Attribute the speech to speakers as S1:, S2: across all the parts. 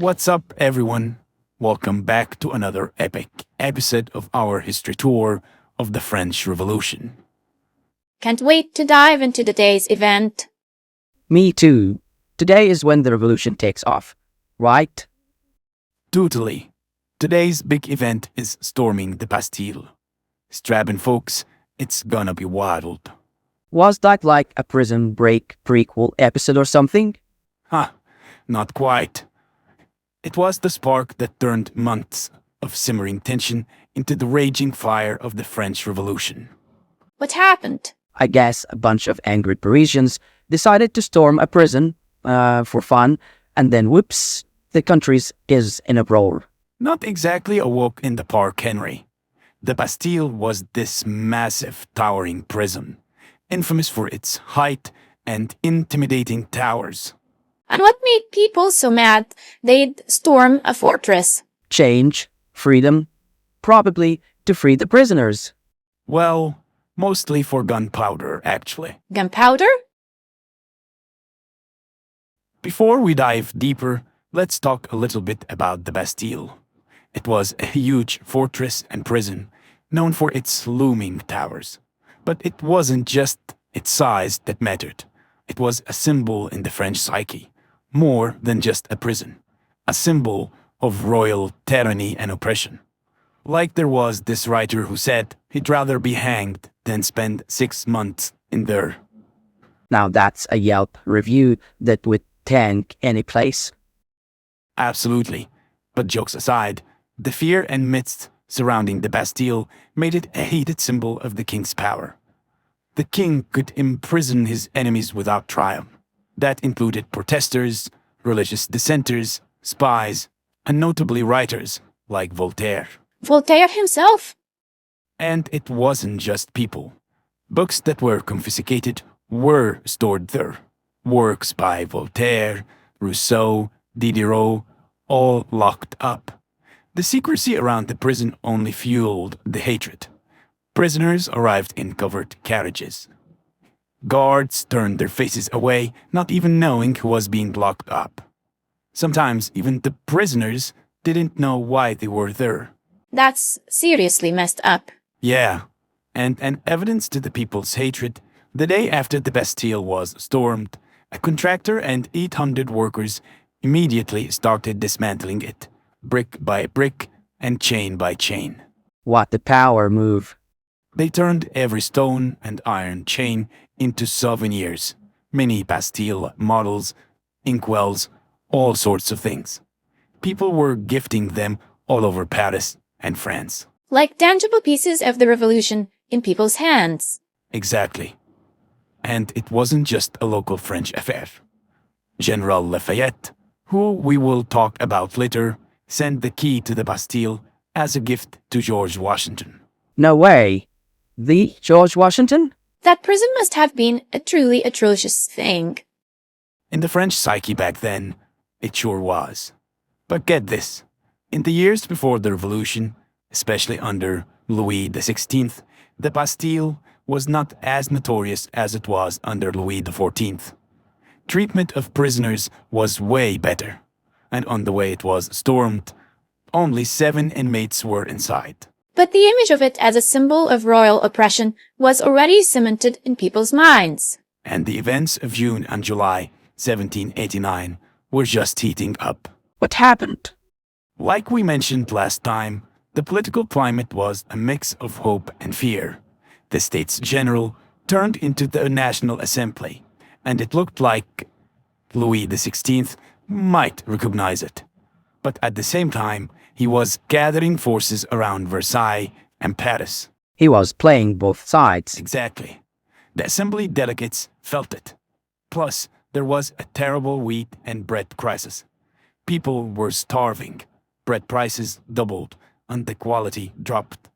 S1: What's up, everyone? Welcome back to another epic episode of our history tour of the French Revolution.
S2: Can't wait to dive into today's event.
S3: Me too. Today is when the revolution takes off, right?
S1: Totally. Today's big event is storming the Bastille. Strap in, folks, it's gonna be wild.
S3: Was that like a Prison Break prequel episode or something?
S1: Not quite. It was the spark that turned months of simmering tension into the raging fire of the French Revolution.
S2: What happened?
S3: I guess a bunch of angry Parisians decided to storm a prison for fun, and then whoops, the country is in a roar.
S1: Not exactly a walk in the park, Henry. The Bastille was this massive, towering prison, infamous for its height and intimidating towers.
S2: And what made people so mad they'd storm a fortress?
S3: Change, freedom, probably to free the prisoners.
S1: Well, mostly for gunpowder, actually.
S2: Gunpowder?
S1: Before we dive deeper, let's talk a little bit about the Bastille. It was a huge fortress and prison, known for its looming towers. But it wasn't just its size that mattered. It was a symbol in the French psyche, more than just a prison. A symbol of royal tyranny and oppression. Like there was this writer who said he'd rather be hanged than spend 6 months in there.
S3: Now that's a Yelp review that would tank any place.
S1: Absolutely. But jokes aside, the fear and myths surrounding the Bastille made it a hated symbol of the king's power. The king could imprison his enemies without trial. That included protesters, religious dissenters, spies, and notably writers like Voltaire.
S2: Voltaire himself?
S1: And it wasn't just people. Books that were confiscated were stored there. Works by Voltaire, Rousseau, Diderot, all locked up. The secrecy around the prison only fueled the hatred. Prisoners arrived in covered carriages. Guards turned their faces away, not even knowing who was being locked up. Sometimes even the prisoners didn't know why they were there.
S2: That's seriously messed up.
S1: Yeah, and an evidence to the people's hatred, the day after the Bastille was stormed, a contractor and 800 workers immediately started dismantling it, brick by brick and chain by chain.
S3: What a power move.
S1: They turned every stone and iron chain into souvenirs, mini Bastille models, inkwells, all sorts of things. People were gifting them all over Paris and France.
S2: Like tangible pieces of the revolution in people's hands.
S1: Exactly. And it wasn't just a local French affair. General Lafayette, who we will talk about later, sent the key to the Bastille as a gift to George Washington.
S3: No way. The George Washington?
S2: That prison must have been a truly atrocious thing.
S1: In the French psyche back then, it sure was. But get this, in the years before the Revolution, especially under Louis XVI, the Bastille was not as notorious as it was under Louis XIV. Treatment of prisoners was way better, and on the way it was stormed, only 7 inmates were inside.
S2: But the image of it as a symbol of royal oppression was already cemented in people's minds.
S1: And the events of June and July 1789 were just heating up.
S3: What happened?
S1: Like we mentioned last time, the political climate was a mix of hope and fear. The States General turned into the National Assembly, and it looked like Louis XVI might recognize it. But at the same time, he was gathering forces around Versailles and Paris.
S3: He was playing both sides.
S1: Exactly. The Assembly delegates felt it. Plus, there was a terrible wheat and bread crisis. People were starving. Bread prices doubled, and the quality dropped.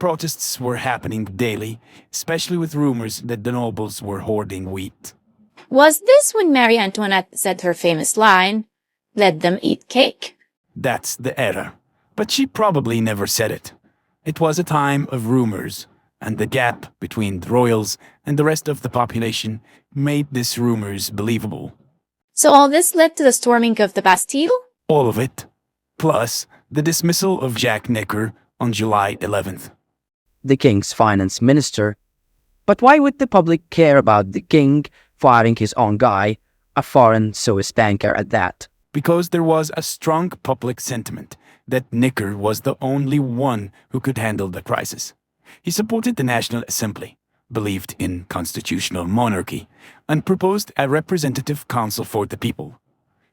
S1: Protests were happening daily, especially with rumors that the nobles were hoarding wheat.
S2: Was this when Marie Antoinette said her famous line, "Let them eat cake"?
S1: That's the era. But she probably never said it. It was a time of rumors, and the gap between the royals and the rest of the population made these rumors believable.
S2: So all this led to the storming of the Bastille?
S1: All of it, plus the dismissal of Jack Necker on July 11th.
S3: The king's finance minister. But why would the public care about the king firing his own guy, a foreign Swiss banker at that?
S1: Because there was a strong public sentiment that Necker was the only one who could handle the crisis. He supported the National Assembly, believed in constitutional monarchy, and proposed a representative council for the people.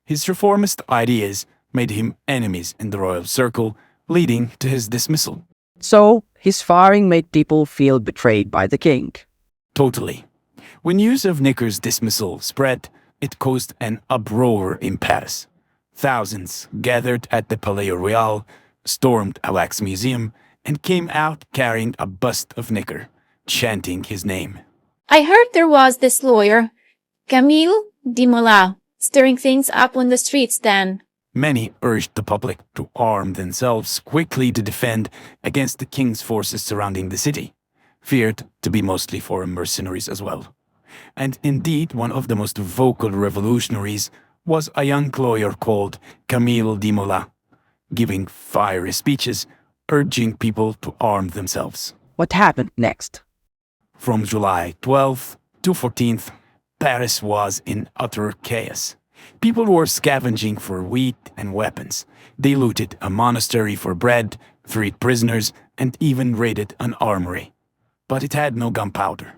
S1: His reformist ideas made him enemies in the royal circle, leading to his dismissal.
S3: So, his firing made people feel betrayed by the king.
S1: Totally. When news of Necker's dismissal spread, it caused an uproar in Paris. Thousands gathered at the Palais Royal, stormed a wax museum, and came out carrying a bust of Necker, chanting his name.
S2: I heard there was this lawyer, Camille Desmoulins, stirring things up on the streets then.
S1: Many urged the public to arm themselves quickly to defend against the king's forces surrounding the city, feared to be mostly foreign mercenaries as well. And indeed, one of the most vocal revolutionaries was a young lawyer called Camille Desmoulins, giving fiery speeches urging people to arm themselves.
S3: What happened next?
S1: From July 12th to 14th, Paris was in utter chaos. People were scavenging for wheat and weapons. They looted a monastery for bread, freed prisoners, and even raided an armory. But it had no gunpowder.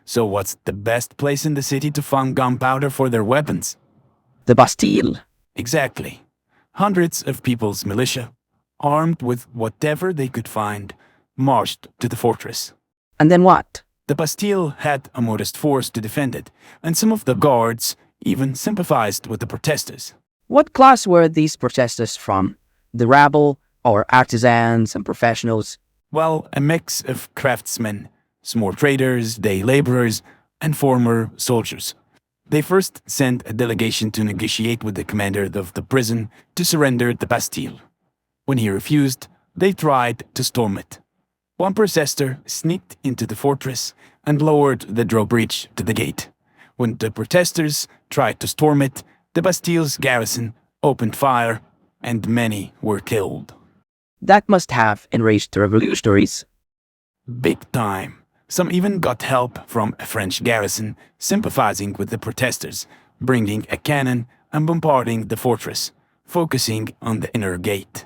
S1: So what's the best place in the city to find gunpowder for their weapons?
S3: The Bastille.
S1: Exactly. Hundreds of people's militia, armed with whatever they could find, marched to the fortress.
S3: And then what?
S1: The Bastille had a modest force to defend it, and some of the guards even sympathized with the protesters.
S3: What class were these protesters from? The rabble, or artisans and professionals?
S1: Well, a mix of craftsmen, small traders, day laborers, and former soldiers. They first sent a delegation to negotiate with the commander of the prison to surrender the Bastille. When he refused, they tried to storm it. One protester sneaked into the fortress and lowered the drawbridge to the gate. When the protesters tried to storm it, the Bastille's garrison opened fire, and many were killed.
S3: That must have enraged the revolutionaries.
S1: Big time. Some even got help from a French garrison sympathizing with the protesters, bringing a cannon and bombarding the fortress, focusing on the inner gate.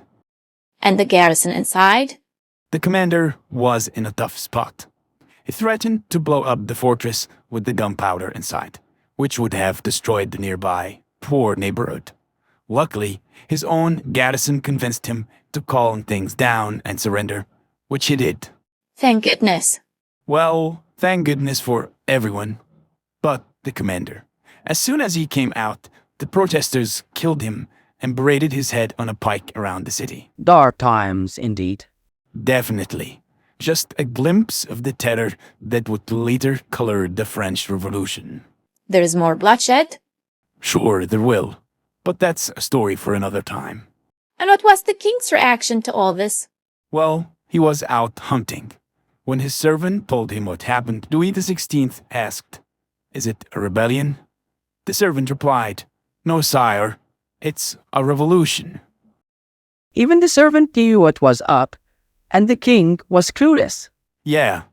S2: And the garrison inside?
S1: The commander was in a tough spot. He threatened to blow up the fortress with the gunpowder inside, which would have destroyed the nearby poor neighborhood. Luckily, his own garrison convinced him to calm things down and surrender, which he did.
S2: Thank goodness.
S1: Well, thank goodness for everyone, but the commander. As soon as he came out, the protesters killed him and paraded his head on a pike around the city.
S3: Dark times, indeed.
S1: Definitely. Just a glimpse of the terror that would later color the French Revolution.
S2: There is more bloodshed?
S1: Sure, there will, but that's a story for another time.
S2: And what was the king's reaction to all this?
S1: Well, he was out hunting. When his servant told him what happened, Louis XVI asked, "Is it a rebellion?" The servant replied, "No, sire, it's a revolution."
S3: Even the servant knew what was up, and the king was clueless.
S1: Yeah.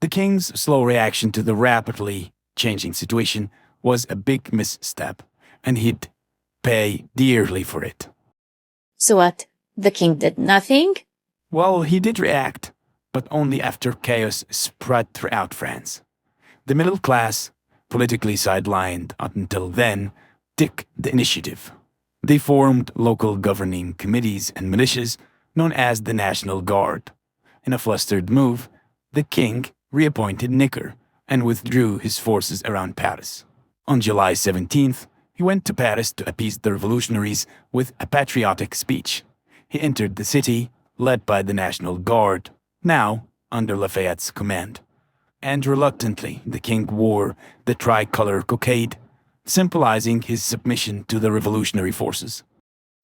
S1: The king's slow reaction to the rapidly changing situation was a big misstep, and he'd pay dearly for it.
S2: So what? The king did nothing?
S1: Well, he did react, but only after chaos spread throughout France. The middle class, politically sidelined until then, took the initiative. They formed local governing committees and militias known as the National Guard. In a flustered move, the king reappointed Necker and withdrew his forces around Paris. On July 17th, he went to Paris to appease the revolutionaries with a patriotic speech. He entered the city, led by the National Guard, now under Lafayette's command. And reluctantly, the king wore the tricolor cockade, symbolizing his submission to the revolutionary forces.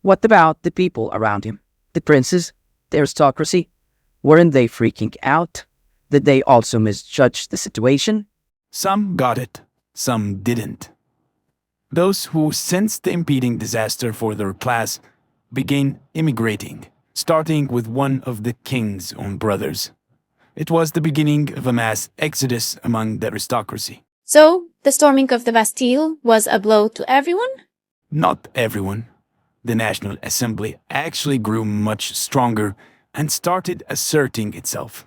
S3: What about the people around him? The princes? The aristocracy? Weren't they freaking out? Did they also misjudge the situation?
S1: Some got it, some didn't. Those who sensed the impending disaster for their class began immigrating, starting with one of the king's own brothers. It was the beginning of a mass exodus among the aristocracy.
S2: So, the storming of the Bastille was a blow to everyone?
S1: Not everyone. The National Assembly actually grew much stronger and started asserting itself.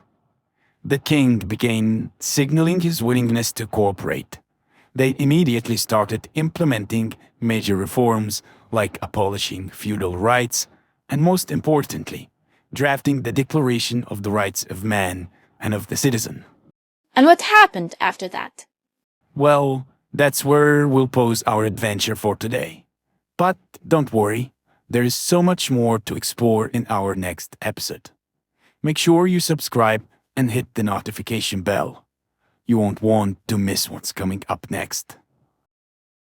S1: The king began signaling his willingness to cooperate. They immediately started implementing major reforms like abolishing feudal rights and, most importantly, drafting the Declaration of the Rights of Man and of the Citizen.
S2: And what happened after that?
S1: Well, that's where we'll pause our adventure for today. But don't worry, there is so much more to explore in our next episode. Make sure you subscribe and hit the notification bell. You won't want to miss what's coming up next.